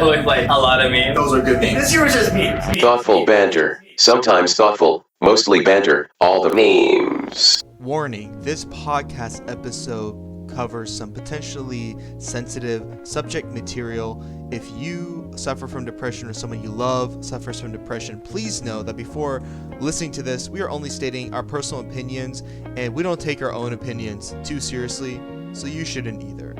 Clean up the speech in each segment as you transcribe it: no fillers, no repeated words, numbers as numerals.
with like a lot of memes. Those are good memes. This year was just memes. Thoughtful banter. Sometimes thoughtful, mostly banter. All the memes. Warning, this podcast episode covers some potentially sensitive subject material. If you suffer from depression or someone you love suffers from depression, please know that before listening to this, we are only stating our personal opinions and we don't take our own opinions too seriously, so you shouldn't either.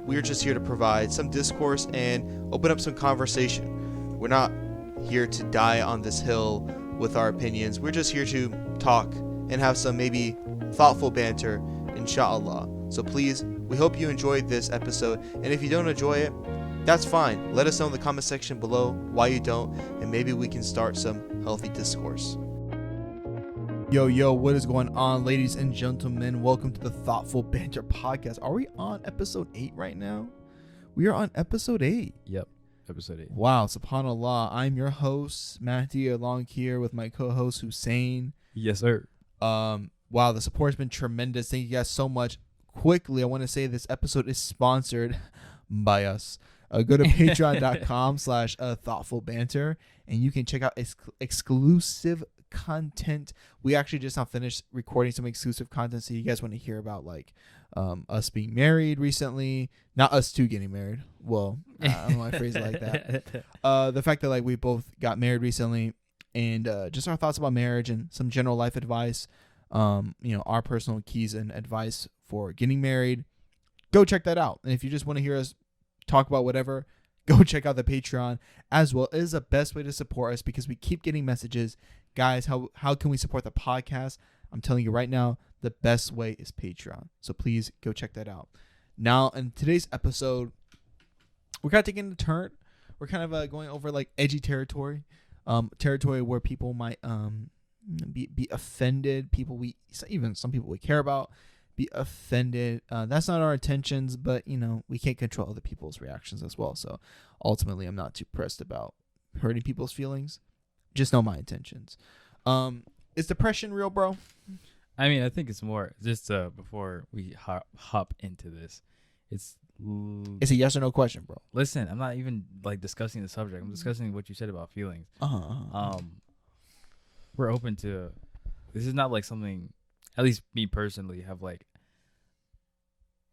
We're just here to provide some discourse and open up some conversation. We're not here to die on this hill with our opinions. We're just here to talk and have some maybe thoughtful banter, inshallah. So please, we hope you enjoyed this episode, and if you don't enjoy it, that's fine. Let us know in the comment section below why you don't, and maybe we can start some healthy discourse. Yo, what is going on, ladies and gentlemen? Welcome to the Thoughtful Banter Podcast. Are we on episode 8 right now? We are on episode 8. Yep, episode 8. Wow, subhanallah. I'm your host, MAHDI, along here with my co-host, HUSSAYN. Yes, sir. Wow, the support's been tremendous. Thank you guys so much. Quickly, I want to say this episode is sponsored by us. Go to patreon.com/thoughtfulbanter and you can check out exclusive content. We actually just now finished recording some exclusive content, so you guys want to hear about like us being married recently. Not us two getting married. Well, I don't know why I phrase it like that. The fact that like we both got married recently, and just our thoughts about marriage and some general life advice. Our personal keys and advice for getting married. Go check that out. And if you just want to hear us talk about whatever, go check out the Patreon as well. It is the best way to support us because we keep getting messages. Guys, how can we support the podcast? I'm telling you right now, the best way is Patreon. So please go check that out. Now, in today's episode, we're kind of taking a turn. We're kind of going over like edgy territory, territory where people might be offended. Even some people we care about be offended. That's not our intentions, but we can't control other people's reactions as well. So ultimately, I'm not too pressed about hurting people's feelings. Just know my intentions. Is depression real, bro? I mean, I think it's more just before we hop into this. It's a yes or no question, bro. Listen, I'm not even like discussing the subject. I'm discussing what you said about feelings. We're open to. This is not like something. At least me personally have like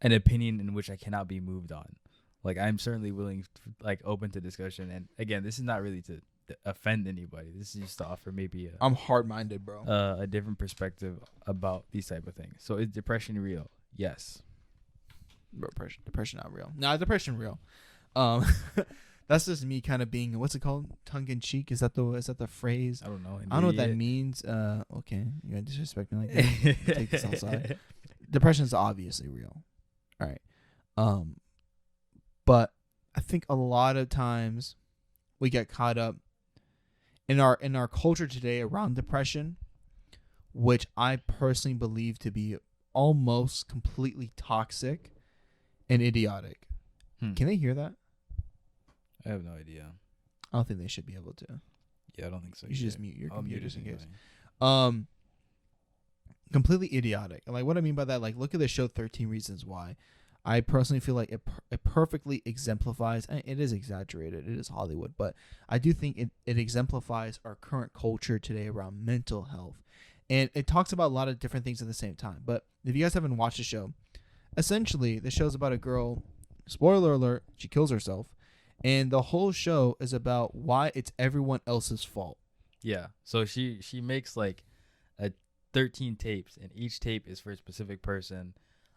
an opinion in which I cannot be moved on. Like I'm certainly willing, like open to discussion. And again, this is not really to offend anybody. This is just to offer maybe I'm hard-minded, bro. A different perspective about these type of things. So is depression real? Yes. Bro, depression not real. Nah, depression real. That's just me kind of being, what's it called? Tongue in cheek? Is that the phrase? I don't know. I don't know what that means. Okay, you gotta disrespect me like that. Take this outside. Depression is obviously real. All right. But I think a lot of times we get caught up in our culture today around depression, which I personally believe to be almost completely toxic and idiotic. Can they hear that? I have no idea. I don't think they should be able to. Yeah, I don't think so. You should just mute your computer just in case. Anyway. Completely idiotic. And like what I mean by that, like look at the show 13 Reasons Why. I personally feel like it perfectly exemplifies, and it is exaggerated, it is Hollywood, but I do think it exemplifies our current culture today around mental health. And it talks about a lot of different things at the same time. But if you guys haven't watched the show, essentially the show's about a girl, spoiler alert, she kills herself. And the whole show is about why it's everyone else's fault. Yeah. So she makes like 13 tapes, and each tape is for a specific person,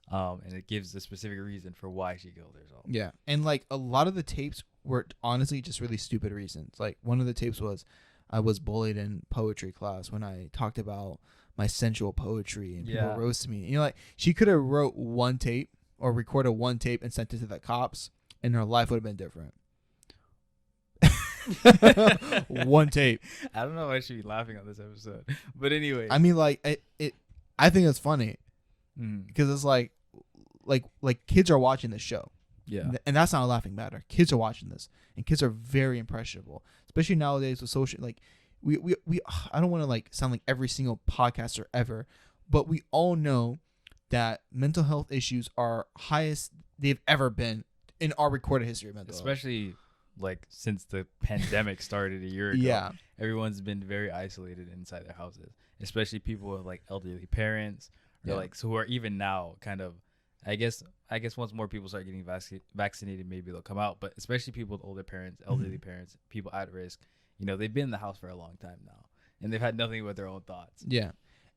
and it gives the specific reason for why she killed herself. Yeah. And like a lot of the tapes were honestly just really stupid reasons. Like one of the tapes was I was bullied in poetry class when I talked about my sensual poetry, and people roasted me. Like she could have wrote one tape or recorded one tape and sent it to the cops, and her life would have been different. One tape. I don't know why I should be laughing on this episode, but anyway. I mean, like I think it's funny because it's like kids are watching this show. Yeah, and that's not a laughing matter. Kids are watching this, and kids are very impressionable, especially nowadays with social. Like we I don't want to like sound like every single podcaster ever, but we all know that mental health issues are highest they've ever been in our recorded history of mental health. Especially like since the pandemic started a year ago. Yeah. Everyone's been very isolated inside their houses, especially people with like elderly parents or Yeah. like so who are even now kind of. I guess once more people start getting vaccinated, maybe they'll come out. But especially people with older parents, elderly parents, people at risk, you know, they've been in the house for a long time now, and they've had nothing but their own thoughts. Yeah.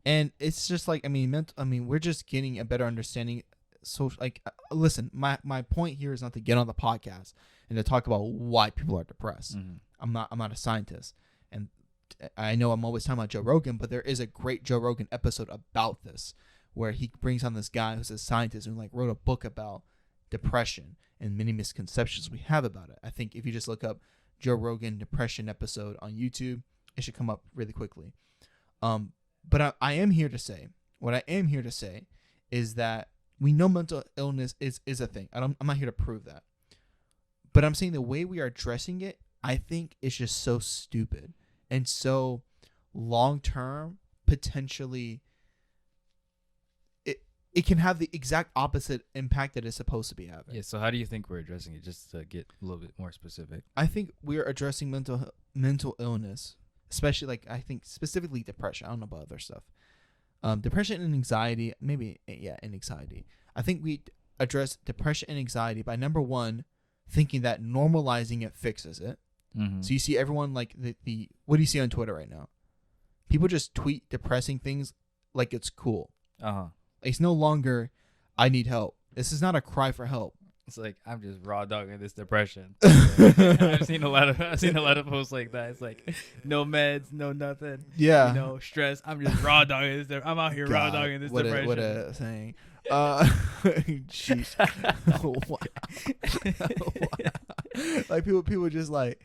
And it's just like, I mean, we're just getting a better understanding. So, like, listen, my point here is not to get on the podcast and to talk about why people are depressed. I'm not a scientist, and I know I'm always talking about Joe Rogan, but there is a great Joe Rogan episode about this, where he brings on this guy who's a scientist and like wrote a book about depression and many misconceptions we have about it. I think if you just look up Joe Rogan depression episode on YouTube, it should come up really quickly. But I am here to say, what I am here to say is that we know mental illness is a thing. I'm not here to prove that. But I'm saying the way we are addressing it, I think is just so stupid and so long-term, potentially it can have the exact opposite impact that it's supposed to be having. Yeah, so how do you think we're addressing it, just to get a little bit more specific? I think we're addressing mental illness, especially like I think specifically depression. I don't know about other stuff. Depression and anxiety, maybe, yeah, and anxiety. I think we address depression and anxiety by, number one, thinking that normalizing it fixes it. So you see everyone like the what do you see on Twitter right now? People just tweet depressing things like it's cool. It's no longer, I need help. This is not a cry for help. It's like, I'm just raw dogging this depression. I've seen a lot of posts like that. It's like, no meds, no nothing. Yeah. You know, stress. I'm just raw dogging this. I'm out here raw dogging this depression. What a thing. Jeez. Like people just like,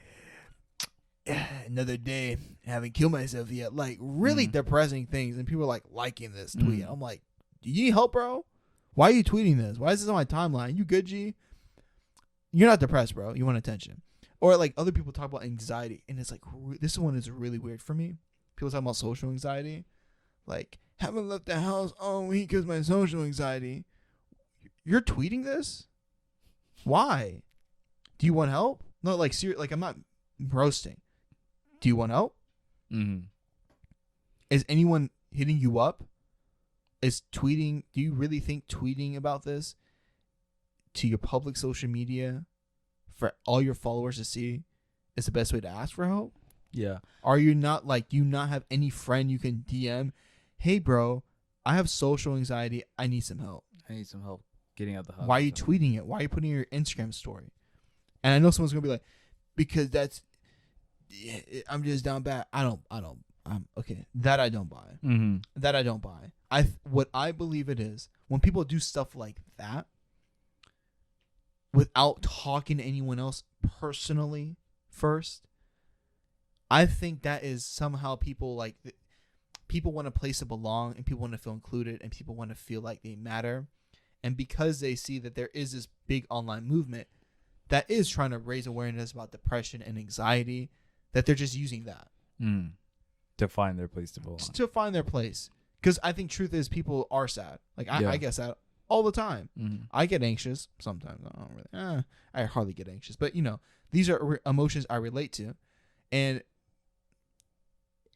another day, haven't killed myself yet. Like really depressing things, and people are like liking this tweet. I'm like, do you need help, bro? Why are you tweeting this? Why is this on my timeline? You good, G? You're not depressed, bro. You want attention. Or like other people talk about anxiety, and it's like this one is really weird for me. People talk about social anxiety, like haven't left the house all week because my social anxiety. You're tweeting this? Why? Do you want help? No, like like I'm not roasting. Do you want help? Is anyone hitting you up? Is tweeting, do you really think tweeting about this to your public social media for all your followers to see is the best way to ask for help? Yeah. Are you not like, do you not have any friend you can DM? Hey, bro, I have social anxiety. I need some help. I need some help getting out the house. Why are you tweeting it? Why are you putting your Instagram story? And I know someone's going to be like, because that's, I'm just down bad. Okay. That I don't buy. That I don't buy. What I believe it is, when people do stuff like that without talking to anyone else personally first, I think that is somehow people like people want a place to belong, and people want to feel included, and people want to feel like they matter. And because they see that there is this big online movement that is trying to raise awareness about depression and anxiety, that they're just using that to find their place to belong. To find their place. Because I think truth is people are sad. Like I get sad all the time. I get anxious sometimes. I don't really. I hardly get anxious, but you know, these are emotions I relate to, and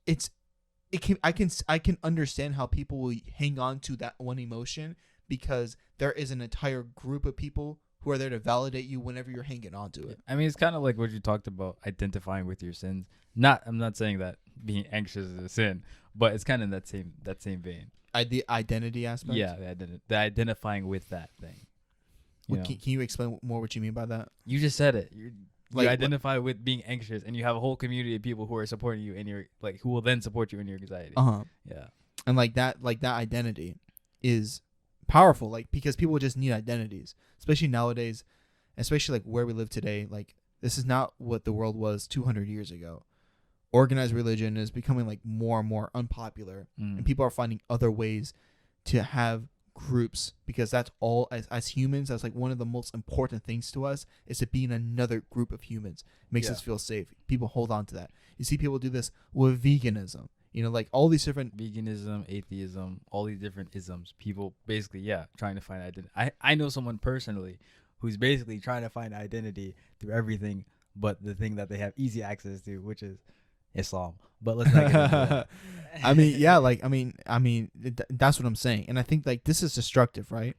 I can understand how people will hang on to that one emotion because there is an entire group of people who are there to validate you whenever you're hanging on to it. I mean, it's kind of like what you talked about, identifying with your sins. I'm not saying that being anxious is a sin, but it's kind of that same vein. The identity aspect. Yeah, the identifying with that thing. Can you explain more what you mean by that? You just said it. You Like, identify with being anxious, and you have a whole community of people who are supporting you in your who will then support you in your anxiety. Yeah, and that identity is powerful, like because people just need identities, especially nowadays, especially like where we live today. Like this is not what the world was 200 years ago. Organized religion is becoming like more and more unpopular, and people are finding other ways to have groups, because that's all as humans, that's like one of the most important things to us, is to be in another group of humans. It makes us feel safe. People hold on to that. You see people do this with veganism, you know, like all these different veganism, atheism, all these different isms. People basically trying to find identity. I know someone personally who's basically trying to find identity through everything but the thing that they have easy access to, which is Islam. But let's not get into that. I mean, yeah, like that's what I'm saying, and I think like this is destructive, right?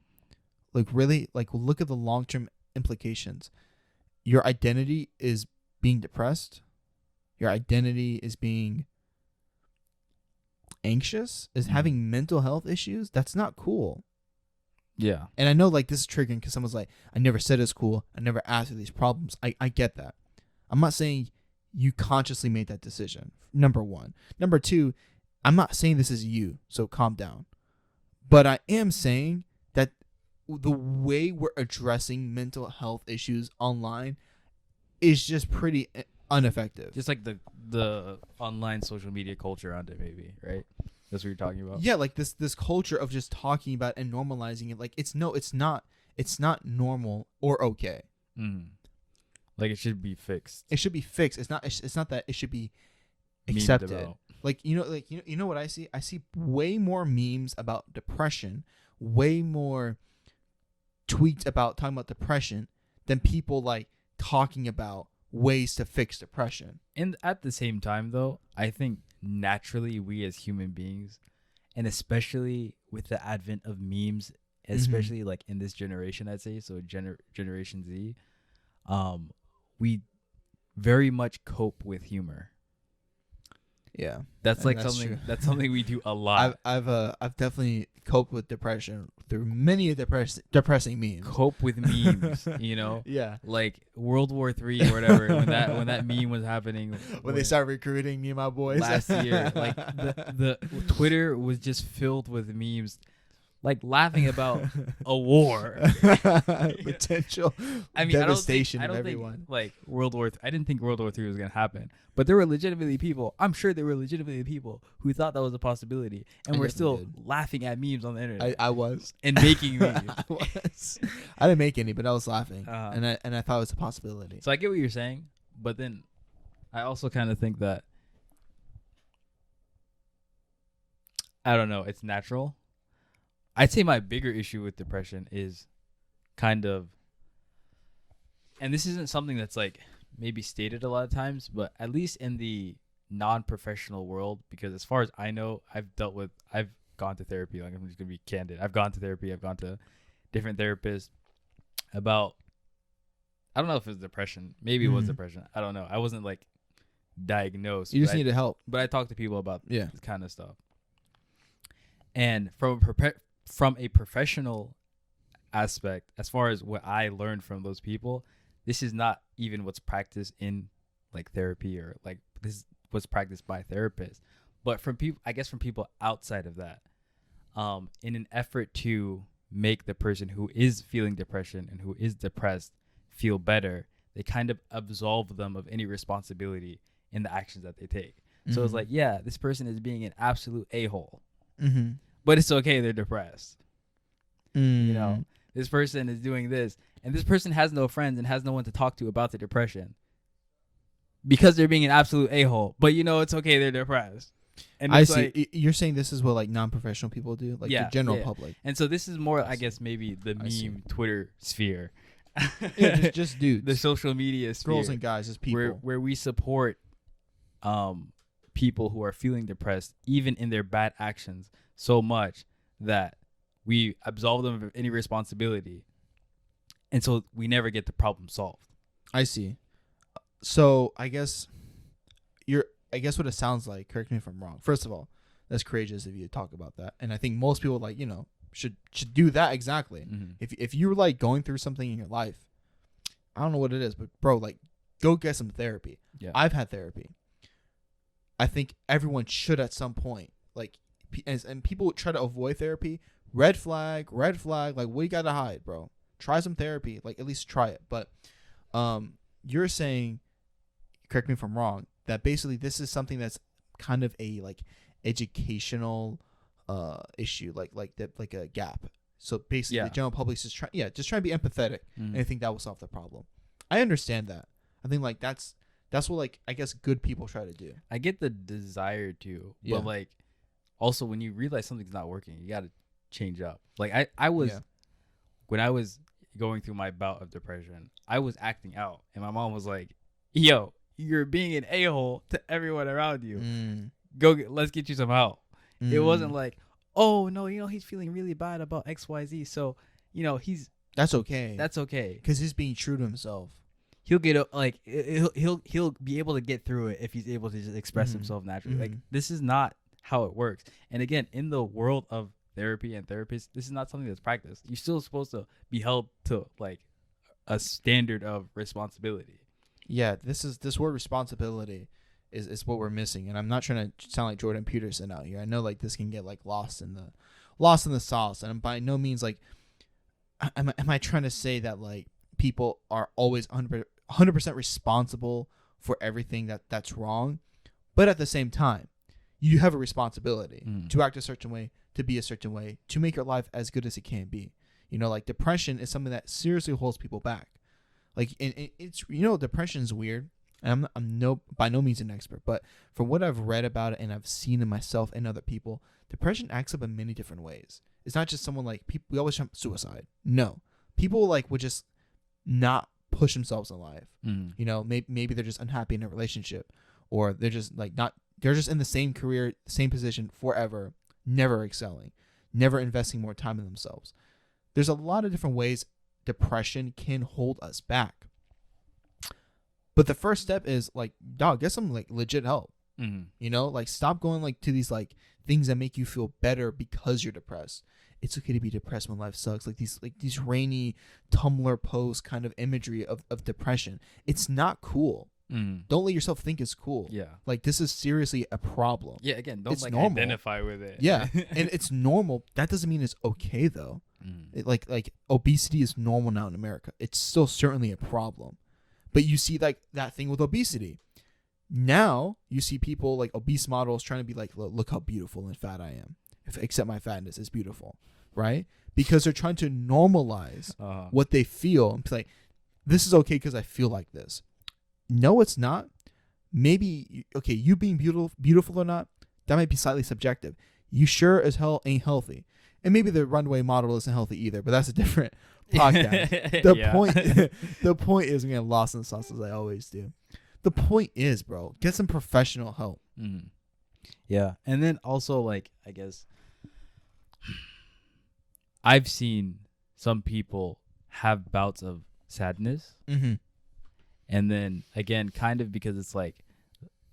Like really, like look at the long-term implications. Your identity is being depressed. Your identity is being anxious, is having mental health issues. That's not cool. Yeah. And I know like this is triggering because someone's like, I never said it's cool. I never asked for these problems. I get that. I'm not saying you consciously made that decision. Number one. Number two, I'm not saying this is you. So calm down. But I am saying that the way we're addressing mental health issues online is just pretty ineffective. Just like the online social media culture around it, maybe, right? That's what you're talking about. Yeah, like this culture of just talking about and normalizing it. Like it's not normal or okay. Like it should be fixed. It should be fixed. It's not that it should be Memed accepted. about. Like you know what I see? I see way more memes about depression, way more tweets about talking about depression than people like talking about ways to fix depression. And at the same time, though, I think naturally we as human beings, and especially with the advent of memes, especially like in this generation, I'd say, so Generation Z, we very much cope with humor. Yeah, that's like that's something true. that's something we do a lot. I've definitely coped with depression through many depressing memes. Cope with memes, you know. Yeah, like World War III or whatever. when that meme was happening, when they started recruiting me and my boys last year, like the Twitter was just filled with memes, like laughing about a war, potential I mean, devastation I don't of think, everyone. like World War. I didn't think World War III was gonna happen, but there were legitimately people. I'm sure there were legitimately people who thought that was a possibility, and we're still laughing at memes on the internet. I was and making memes. I didn't make any, but I was laughing, Uh-huh. and I thought it was a possibility. So I get what you're saying, but then I also kind of think that I don't know. It's natural. I'd say my bigger issue with depression is kind of, and this isn't something that's like maybe stated a lot of times, but at least in the non-professional world, because as far as I know, I've gone to therapy. Like, I'm just gonna be candid. I've gone to therapy. I've gone to different therapists about, I don't know if it was depression. Maybe it was depression. I don't know. I wasn't like diagnosed. You just needed help. But I talked to people about Yeah. this kind of stuff. And from a professional aspect, as far as what I learned from those people, this is not even what's practiced in like therapy, or like this is what's practiced by therapists. But from people, I guess from people outside of that, in an effort to make the person who is feeling depression and who is depressed feel better, they kind of absolve them of any responsibility in the actions that they take. So it's like, yeah, this person is being an absolute a-hole. But it's okay, they're depressed. You know, this person is doing this, and this person has no friends and has no one to talk to about the depression because they're being an absolute a-hole. But you know, it's okay, they're depressed. And I it's see. like, You're saying this is what like non-professional people do, like the general public. And so this is more, I guess, maybe the meme Twitter sphere. Yeah, just dudes, the social media sphere. girls and guys, as people. Where we support people who are feeling depressed, even in their bad actions, so much that we absolve them of any responsibility, and so we never get the problem solved. I see. So I guess what it sounds like, correct me if I'm wrong. First of all, that's courageous of you to talk about that, and I think most people like, you know, should do that exactly. If you're like going through something in your life, I don't know what it is, but bro, like, go get some therapy. Yeah. I've had therapy. I think everyone should at some point. Like, and people try to avoid therapy. Red flag. Like, what you gotta hide, bro? Try some therapy. Like, at least try it. But you're saying, correct me if I'm wrong, that basically this is something that's kind of a like educational issue, like a gap. So basically, the general public is trying to be empathetic, and I think that will solve the problem. I understand that. I think like that's what like I guess good people try to do. I get the desire to, Yeah. but like also when you realize something's not working, you gotta change up. Like I was when I was going through my bout of depression, I was acting out, and my mom was like, yo, you're being an a-hole to everyone around you. Let's get you some help. It wasn't like, oh no, he's feeling really bad about XYZ, so that's okay. That's okay because he's being true to himself. He'll get he'll be able to get through it if he's able to just express himself naturally. Like, this is not how it works. And again, in the world of therapy and therapists, this is not something that's practiced. You're still supposed to be held to like a standard of responsibility. Yeah, this word responsibility is what we're missing. And I'm not trying to sound like Jordan Peterson out here. I know like this can get like lost in the sauce, and I'm by no means like am I trying to say that like people are always 100% responsible for everything that's wrong, but at the same time you have a responsibility to act a certain way, to be a certain way, to make your life as good as it can be. Like depression is something that seriously holds people back. Like, and it's depression is weird, and I'm by no means an expert, but from what I've read about it and I've seen in myself and other people, depression acts up in many different ways. It's not just someone like people. We always jump suicide. No, people like would just not push themselves in life. Maybe they're just unhappy in a relationship, or they're just like not. They're just in the same career, same position forever, never excelling, never investing more time in themselves. There's a lot of different ways depression can hold us back. But the first step is like, dog, get some like legit help. Like stop going like to these like things that make you feel better because you're depressed. It's okay to be depressed when life sucks. Like these rainy Tumblr post kind of imagery of depression. It's not cool. Don't let yourself think it's cool. Yeah. Like this is seriously a problem. Yeah. Again, don't it's like normal. identify with it. Yeah. And it's normal. That doesn't mean it's okay though. Like obesity is normal now in America. It's still certainly a problem. But you see like that thing with obesity. Now you see people like obese models trying to be like, look how beautiful and fat I am. Except my fatness is beautiful, right? Because they're trying to normalize what they feel and be like, this is okay because I feel like this. No, it's not. Maybe, okay, you being beautiful or not, that might be slightly subjective. You sure as hell ain't healthy. And maybe the runway model isn't healthy either, but that's a different podcast. The point is, I'm getting lost in the sauce as I always do. The point is, bro, get some professional help. Yeah. And then also, like, I guess I've seen some people have bouts of sadness. And then again, kind of because it's like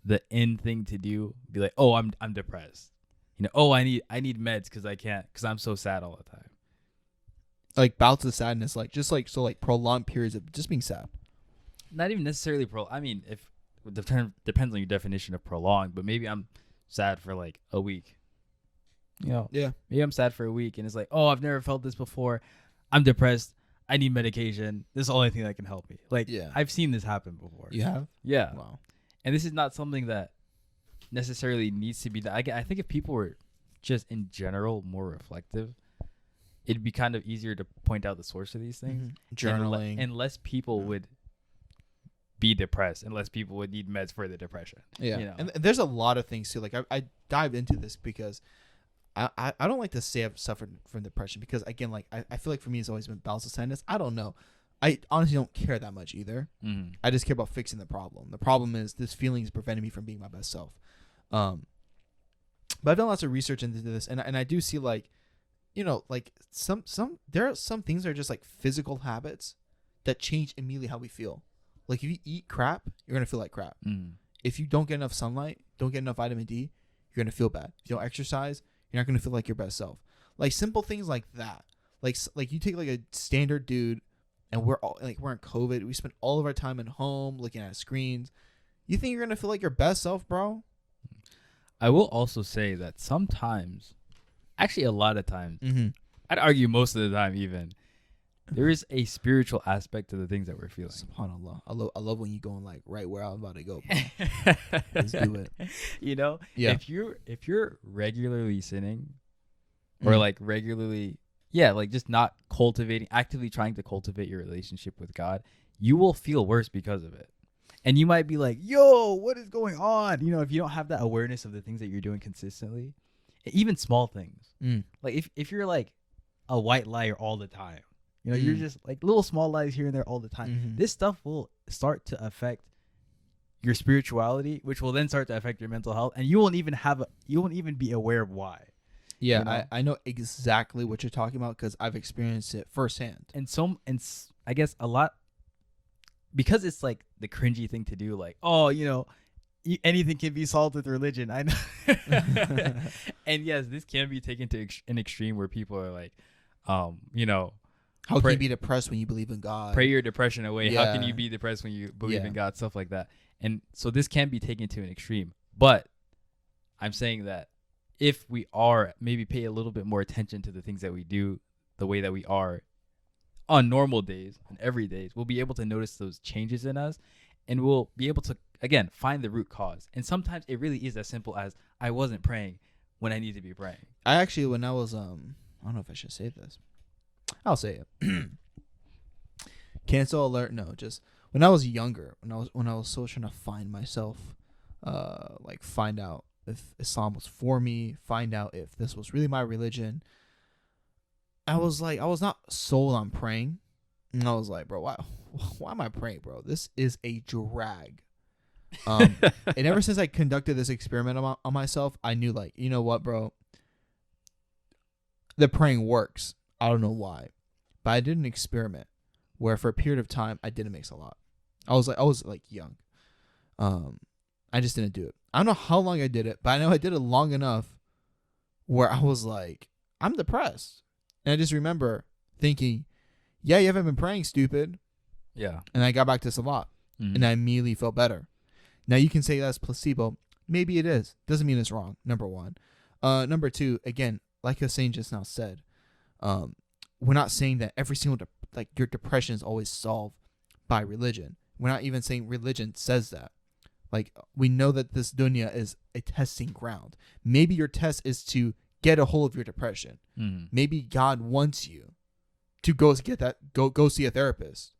the end thing to do, be like, oh, I'm depressed. Oh, I need meds because I'm so sad all the time. Like bouts of sadness, like just like so, like prolonged periods of just being sad. Not even necessarily I mean, if the term depends on your definition of prolonged, but maybe I'm sad for like a week. Yeah. Maybe I'm sad for a week, and it's like, oh, I've never felt this before. I'm depressed. I need medication. This is the only thing that can help me. Like, I've seen this happen before. You have? Yeah. Wow. And this is not something that necessarily needs to be that. I think if people were just in general more reflective, it'd be kind of easier to point out the source of these things. Journaling. And less people would be depressed, and less people would need meds for the depression. Yeah. And there's a lot of things too. Like I dive into this because I don't like to say I've suffered from depression, because again, like I feel like for me it's always been bouts of sadness. I don't know. I honestly don't care that much either. I just care about fixing the problem. The problem is this feeling is preventing me from being my best self. But I've done lots of research into this, and I do see like, like some there are some things that are just like physical habits that change immediately how we feel. Like if you eat crap, you're gonna feel like crap. If you don't get enough sunlight, don't get enough vitamin D, you're gonna feel bad. If you don't exercise, you're not gonna feel like your best self. Like simple things like that. Like you take like a standard dude, and we're in COVID. We spend all of our time at home looking at screens. You think you're gonna feel like your best self, bro? I will also say that sometimes, actually a lot of times, I'd argue most of the time even, there is a spiritual aspect to the things that we're feeling. SubhanAllah. I love when you going like right where I'm about to go, bro. Let's do it. Yeah. If you're regularly sinning, or like regularly, like just not actively trying to cultivate your relationship with God, you will feel worse because of it. And you might be like, yo, what is going on? If you don't have that awareness of the things that you're doing consistently, even small things. Like if you're like a white liar all the time, you're just like little small lies here and there all the time. This stuff will start to affect your spirituality, which will then start to affect your mental health, and you won't even be aware of why. Yeah, You know? I know exactly what you're talking about because I've experienced it firsthand. I guess a lot, because it's like the cringy thing to do, like, oh, anything can be solved with religion. I know. And yes, this can be taken to an extreme where people are like, how can you be depressed when you believe in God? pray your depression away. Yeah. How can you be depressed when you believe Yeah. in God? Stuff like that. And so this can be taken to an extreme. But I'm saying that if we are maybe pay a little bit more attention to the things that we do, the way that we are on normal days and every days, we'll be able to notice those changes in us, and we'll be able to, again, find the root cause. And sometimes it really is as simple as I wasn't praying when I need to be praying. I actually, when I was, I don't know if I should say this. I'll say it. Cancel alert. No, just when I was younger, when I was so trying to find myself, like find out if Islam was for me, find out if this was really my religion. I was not sold on praying, and I was like, bro, why am I praying, bro? This is a drag. And ever since I conducted this experiment on myself, I knew, like, you know what, bro, the praying works. I don't know why, but I did an experiment where for a period of time I didn't mix a lot. I was like young. I just didn't do it. I don't know how long I did it, but I know I did it long enough where I was like, I'm depressed. And I just remember thinking, yeah, you haven't been praying, stupid. Yeah. And I got back to Salat, and I immediately felt better. Now you can say that's placebo. Maybe it is. Doesn't mean it's wrong. Number one. Number two, again, like Hussein just now said, we're not saying that every single your depression is always solved by religion. We're not even saying religion says that. Like, we know that this dunya is a testing ground. Maybe your test is to get a hold of your depression. Maybe God wants you to go see a therapist,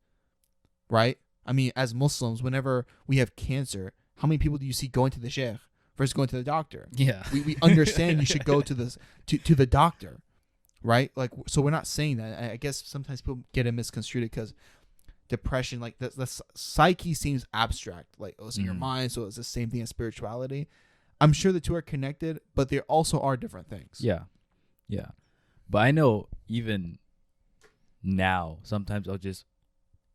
right? I mean, as Muslims, whenever we have cancer, how many people do you see going to the sheikh versus going to the doctor? Yeah. We understand you should go to the doctor, right? Like, so we're not saying that. I guess sometimes people get it misconstrued because depression, like the psyche seems abstract, like, oh, it's in your mind, so it's the same thing as spirituality. I'm sure the two are connected, but they also are different things. Yeah. But I know even now, sometimes I'll just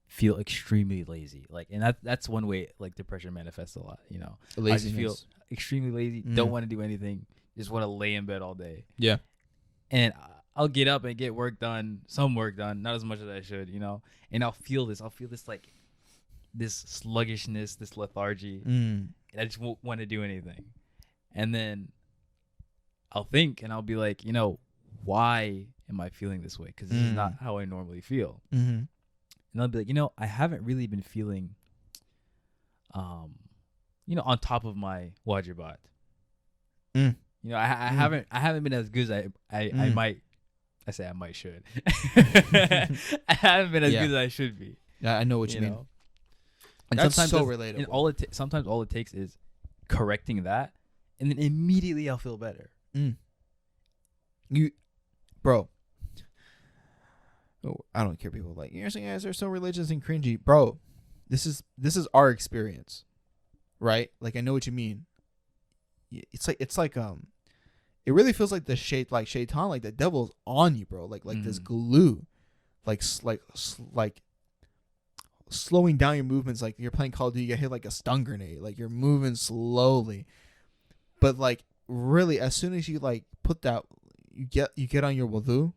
feel extremely lazy. Like, and that's one way, like, depression manifests a lot, Laziness. I just feel extremely lazy, don't want to do anything, just want to lay in bed all day. Yeah. And I'll get up and get some work done, not as much as I should, and I'll feel this like this sluggishness, this lethargy, and I just won't want to do anything. And then I'll think, and I'll be like, why am I feeling this way? Because this is not how I normally feel. And I'll be like, I haven't really been feeling, on top of my wajibat. I haven't been as good as I might. I say I might should. I haven't been as good as I should be. Yeah, I know what you mean. And that's sometimes so relatable. And sometimes all it takes is correcting that, and then immediately I'll feel better. Bro. Oh, I don't care. People like, you're saying guys are so religious and cringy, bro. This is our experience, right? Like, I know what you mean. It's like it really feels like like shaitan, like the devil's on you, bro. Like this glue, like slowing down your movements. Like you're playing Call of Duty, you get hit like a stun grenade. Like you're moving slowly, but like really, as soon as you like put that, you get on your wudu,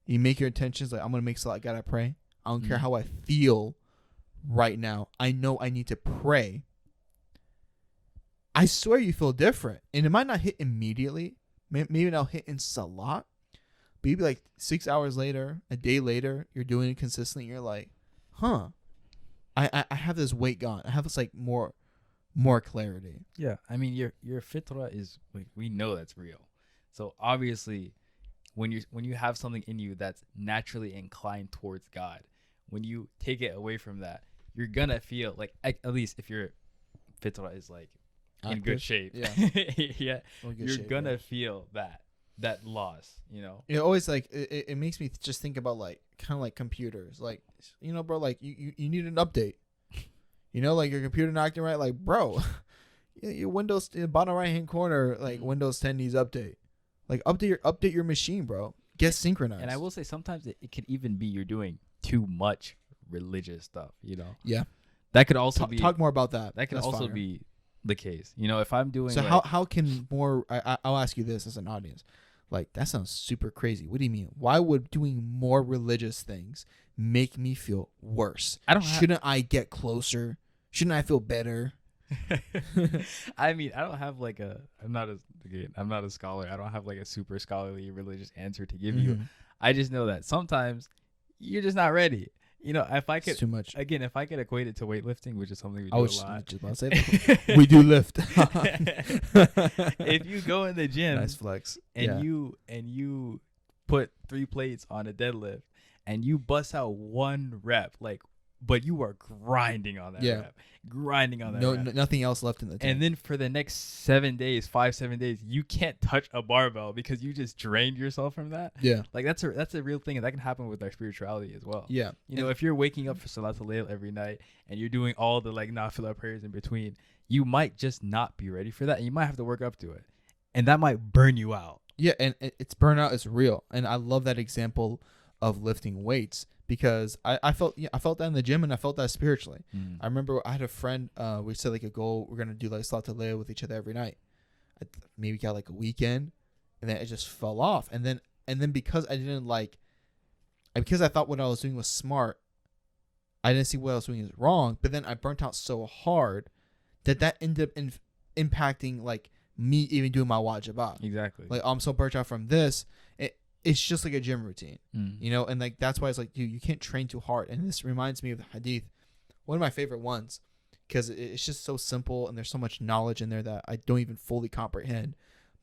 you make your intentions. Like, I'm gonna make salat, I gotta pray. I don't care how I feel right now. I know I need to pray. I swear you feel different. And it might not hit immediately. Maybe it'll hit in salat. But you'd be like 6 hours later, a day later, you're doing it consistently. You're like, huh. I have this weight gone. I have this like more clarity. Yeah. I mean, your fitrah is, like, we know that's real. So obviously when you have something in you that's naturally inclined towards God, when you take it away from that, you're gonna feel like, at least if your fitrah is like in good shape, yeah, you're gonna feel that loss, It always like it makes me just think about like kind of like computers, like, bro, like you need an update. You know, like your computer not acting right. Like, bro, your Windows in the bottom right hand corner, like Windows 10 needs update. Like update your machine, bro. Get synchronized. And I will say sometimes it could even be you're doing too much religious stuff. You know. Yeah. That could also be talk more about that. That could That's also fire. be the case. You know, if I'm doing So like, how can more? I'll ask you this as an audience. Like, that sounds super crazy. What do you mean? Why would doing more religious things make me feel worse? Shouldn't I get closer? Shouldn't I feel better? I mean, I don't have like I'm not a scholar. I don't have like a super scholarly religious answer to give you. I just know that sometimes you're just not ready. You know, if I could, It's too much. Again, if I could equate it to weightlifting, which is something we do I a was lot. just about to say that. We do lift. If you go in the gym, Nice flex. and you put 3 plates on a deadlift, and you bust out 1 rep, like, but you are grinding on that rep, grinding on that rep. Nothing else left in the tank. And then for the next 7 days, 5-7 days, you can't touch a barbell because you just drained yourself from that. Yeah. Like that's a real thing, and that can happen with our spirituality as well. Yeah. You know, if you're waking up for Salatul Layl every night and you're doing all the like nafila prayers in between, you might just not be ready for that, and you might have to work up to it, and that might burn you out. Yeah, and it's burnout is real, and I love that example of lifting weights. Because I felt that in the gym, and I felt that spiritually. I remember I had a friend. We set like a goal. We're gonna do like Salatul Layl with each other every night. Maybe got like a weekend, and then it just fell off. And then because I didn't because I thought what I was doing was smart, I didn't see what I was doing is wrong. But then I burnt out so hard that ended up impacting like me even doing my wajibat. Exactly. Like, I'm so burnt out from this. It's just like a gym routine, you know, and like that's why it's like, dude, you can't train too hard. And this reminds me of the hadith, one of my favorite ones, because it's just so simple and there's so much knowledge in there that I don't even fully comprehend.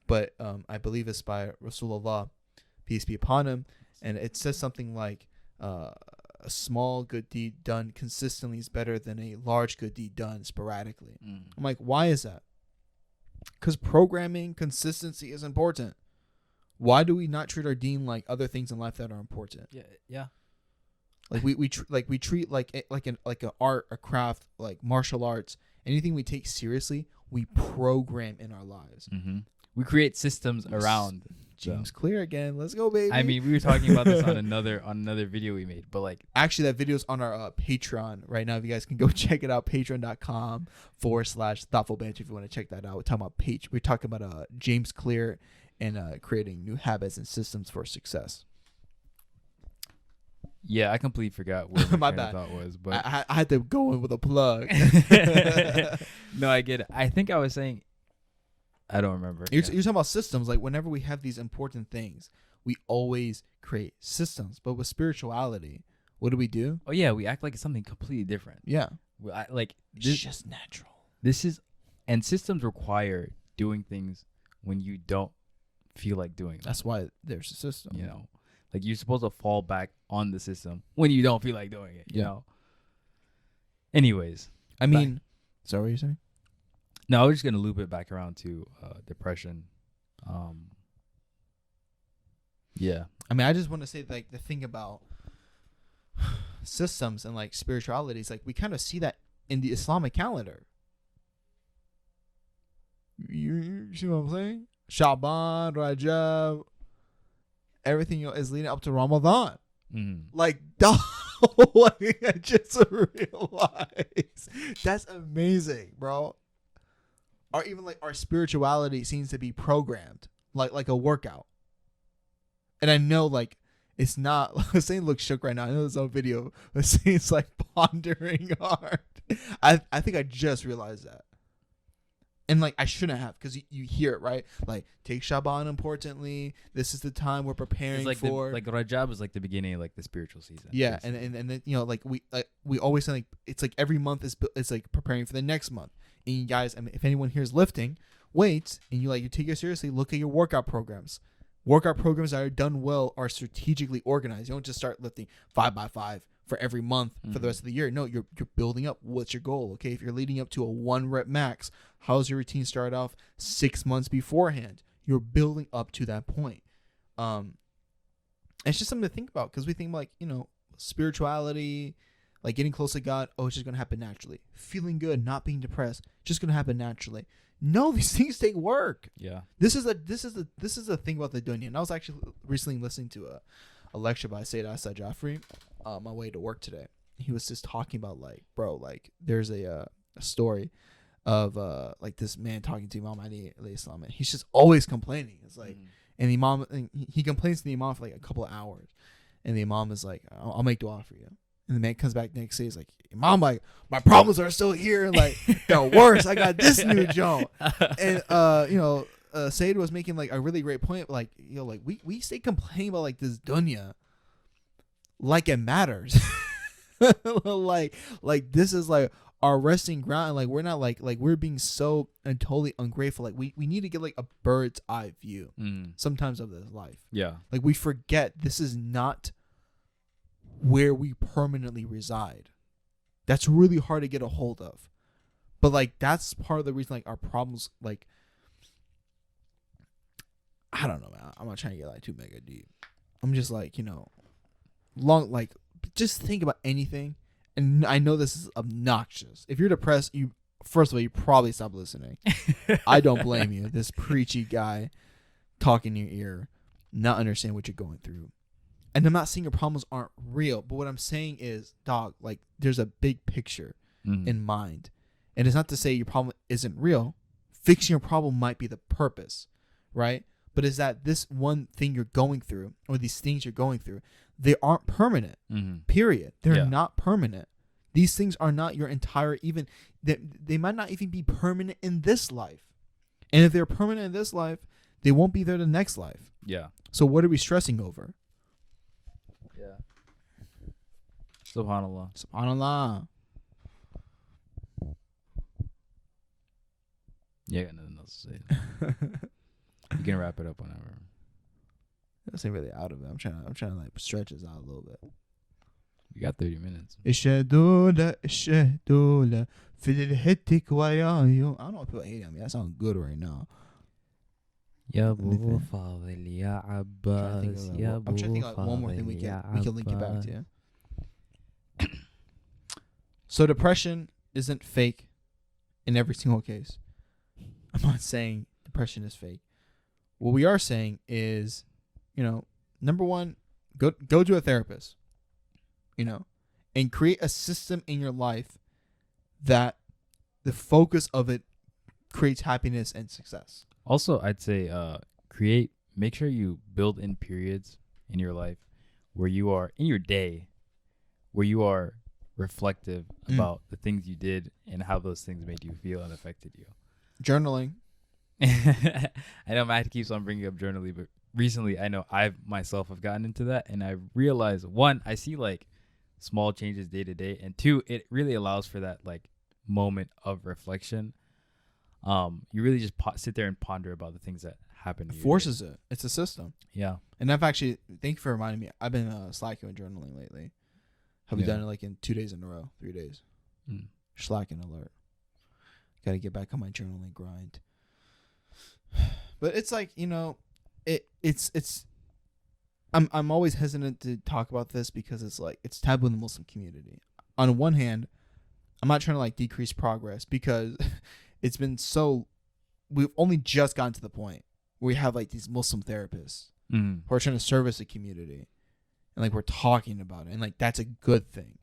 But I believe it's by Rasulullah, peace be upon him, and it says something like, a small good deed done consistently is better than a large good deed done sporadically. I'm like, why is that? Because programming consistency is important. Why do we not treat our deen like other things in life that are important? Yeah. Like we treat like an art, a craft, like martial arts, anything we take seriously, we program in our lives. We create systems around. James Clear again. Let's go, baby. I mean, we were talking about this on another video we made, but like actually that video's on our Patreon right now. If you guys can go check it out, patreon.com/thoughtful banter if you want to check that out. We're talking about James Clear and creating new habits and systems for success. Yeah, I completely forgot what my train bad. of thought was, but I had to go in with a plug. No, I get it. I think I was saying, I don't remember. You're talking about systems. Like, whenever we have these important things, we always create systems. But with spirituality, what do? Oh yeah, we act like it's something completely different. Yeah, It's just natural. And systems require doing things when you don't feel like doing them. That's why there's a system. You know, like you're supposed to fall back on the system when you don't feel like doing it. You know. Anyways, I mean, sorry, what you're saying? No, I was just gonna loop it back around to depression. Yeah. I mean, I just want to say, like, the thing about systems and like spiritualities, like we kind of see that in the Islamic calendar. You see what I'm saying? Shaban, Rajab, everything is leading up to Ramadan. Like, dog, I just realized that's amazing, bro. Or even like our spirituality seems to be programmed like a workout. And I know, like, it's not. Hussein looks shook right now. I know there's a video. Hussein's like pondering hard. I think I just realized that. And like, I shouldn't have, because you hear it, right? Like, take Shaban importantly. This is the time we're preparing for. Like Rajab is like the beginning of like the spiritual season. Yeah, and then, you know, like we always say, like, it's like every month is like preparing for the next month. And you guys, I mean, if anyone here is lifting weights and you take it seriously, look at your workout programs. Workout programs that are done well are strategically organized. You don't just start lifting 5x5 for every month for the rest of the year. No, you're building up. What's your goal? Okay, if you're leading up to a 1 rep max, how's your routine start off 6 months beforehand? You're building up to that point. It's just something to think about, because we think like, you know, spirituality, Like getting close to God, oh, it's just gonna happen naturally. Feeling good, not being depressed, just gonna happen naturally. No, these things take work. Yeah. This is a thing about the dunya. And I was actually recently listening to a lecture by Sayyid Asad Jafri on my way to work today. He was just talking about like, bro, like there's a story of like this man talking to Imam MAHDI alayhi salam, and he's just always complaining. It's like, and the Imam, and he complains to the Imam for like a couple of hours, and the Imam is like, I'll make dua for you. And the man comes back next day, he's like, Imam, like my problems are still here, like they're worse. I got this new joint. And Sayyid was making like a really great point, like, like we stay complaining about like this dunya like it matters. like this is like our resting ground, and like we're not like we're being so and totally ungrateful. Like we need to get like a bird's eye view sometimes of this life. Yeah. Like we forget this is not where we permanently reside. That's really hard to get a hold of. But like that's part of the reason like our problems, like I don't know, man. I'm not trying to get like too mega deep. I'm just like, long, like just think about anything. And I know this is obnoxious. If you're depressed, first of all, you probably stop listening. I don't blame you. This preachy guy talking in your ear, not understand what you're going through. And I'm not saying your problems aren't real, but what I'm saying is, dog, like there's a big picture in mind. And it's not to say your problem isn't real. Fixing your problem might be the purpose, right? But is that this one thing you're going through, or these things you're going through, they aren't permanent, period. They're not permanent. These things are not your entire, even, they might not even be permanent in this life. And if they're permanent in this life, they won't be there the next life. Yeah. So what are we stressing over? Yeah. Subhanallah. SubhanAllah. Yeah, I got nothing else to say. You can wrap it up whenever. That's not really out of it. I'm trying to like stretch this out a little bit. We got 30 minutes. Ishadula fidilhitik wayayo. I don't know if people hate me. That sounds good right now. Ya Anything? Fadil, Ya I'm Abbas, Ya trying to think of like one more thing we can link it back to. So depression isn't fake in every single case. I'm not saying depression is fake. What we are saying is, number one, go to a therapist, and create a system in your life that the focus of it creates happiness and success. Also, I'd say make sure you build in periods in your life where you are, in your day, where you are reflective about the things you did and how those things made you feel and affected you. Journaling. I know Matt keeps on bringing up journaling, but recently I know I myself have gotten into that, and I realized, one, I see like small changes day to day, and two, it really allows for that like moment of reflection. You really just sit there and ponder about the things that happen to you. Forces it. It's a system. Yeah. And I've actually, thank you for reminding me. I've been slacking with journaling lately. Have we done it like in 2 days in a row, 3 days? Slacking alert. Got to get back on my journaling grind. But it's like, it's I'm always hesitant to talk about this because it's like it's taboo in the Muslim community. On one hand, I'm not trying to like decrease progress because it's been we've only just gotten to the point where we have like these Muslim therapists who are trying to service the community, and like we're talking about it, and like that's a good thing.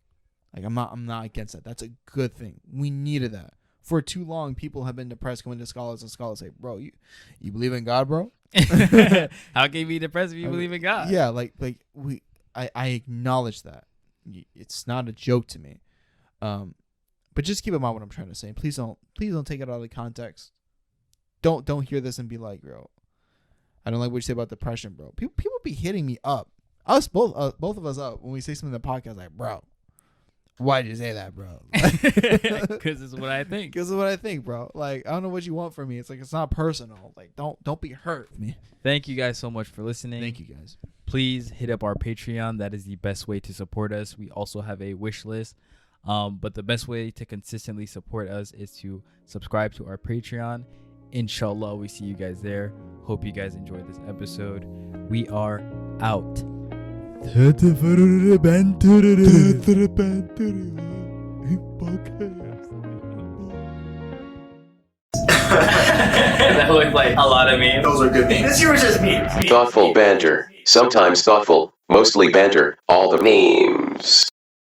Like I'm not against that. That's a good thing. We needed that. For too long, people have been depressed going to scholars, and scholars say, bro, you believe in God, bro? How can you be depressed if you believe in God? Yeah, I acknowledge that. It's not a joke to me. But just keep in mind what I'm trying to say. Please don't take it out of context. Don't hear this and be like, bro, I don't like what you say about depression, bro. People be hitting me up. Both of us up when we say something in the podcast, like, bro, why did you say that, bro? Because it's what I think. Because it's what I think, bro. Like, I don't know what you want from me. It's like, it's not personal. Like, don't be hurt with me. Thank you guys so much for listening. Thank you guys. Please hit up our Patreon. That is the best way to support us. We also have a wish list. But the best way to consistently support us is to subscribe to our Patreon. Inshallah, we see you guys there. Hope you guys enjoyed this episode. We are out. That looked like a lot of memes. Those are good memes. This year was just memes. Thoughtful banter. Sometimes thoughtful, mostly banter. All the memes.